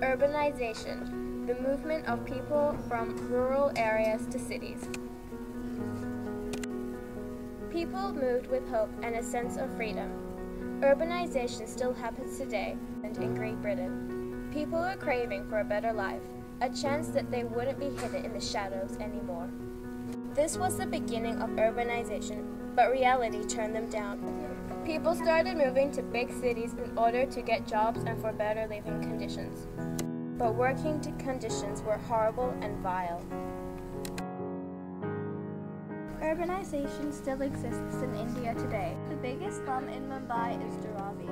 Urbanization, the movement of people from rural areas to cities. People moved with hope and a sense of freedom. Urbanization still happens today and in Great Britain. People are craving for a better life, a chance that they wouldn't be hidden in the shadows anymore. This was the beginning of urbanization, but reality turned them down. People started moving to big cities in order to get jobs and for better living conditions. But working conditions were horrible and vile. Urbanization still exists in India today. The biggest slum in Mumbai is Dharavi.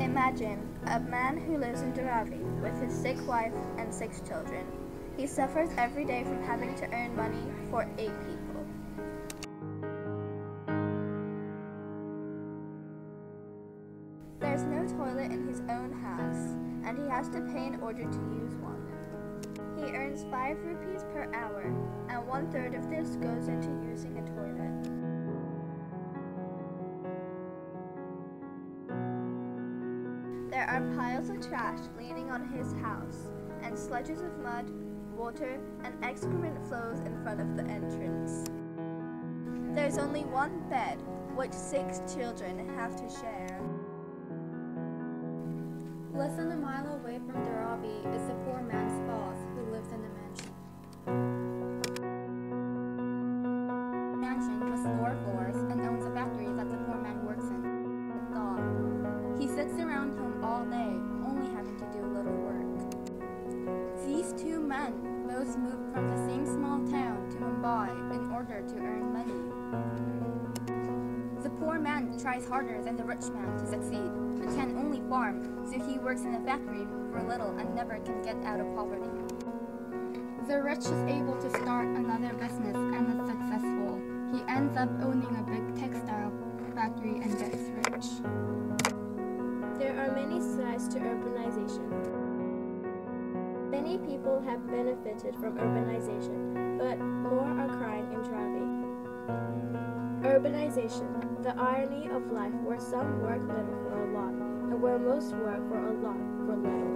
Imagine a man who lives in Dharavi with his sick wife and 6 children. He suffers every day from having to earn money for 8 people. There's no toilet in his own house, and he has to pay in order to use one. He earns 5 rupees per hour, and 1/3 of this goes into using a toilet. There are piles of trash leaning on his house, and sledges of mud, water, and excrement flows in front of the entrance. There's only one bed, which 6 children have to share. Less than a mile away from Dharavi is the poor man's boss who lives in a mansion. The mansion has 4 floors and owns a factory that the poor man works in. The dog. He sits around home all day, only having to do little work. These 2 men both moved from the same small town to Mumbai in order to earn money. The poor man tries harder than the rich man to succeed, but can only farm, so he works in a factory for little and never can get out of poverty. The rich is able to start another business and is successful. He ends up owning a big textile factory and gets rich. There are many sides to urbanization. Many people have benefited from urbanization, but more are crying in Dharavi. Urbanization, the irony of life where some work little for a lot, and where most work for a lot for little.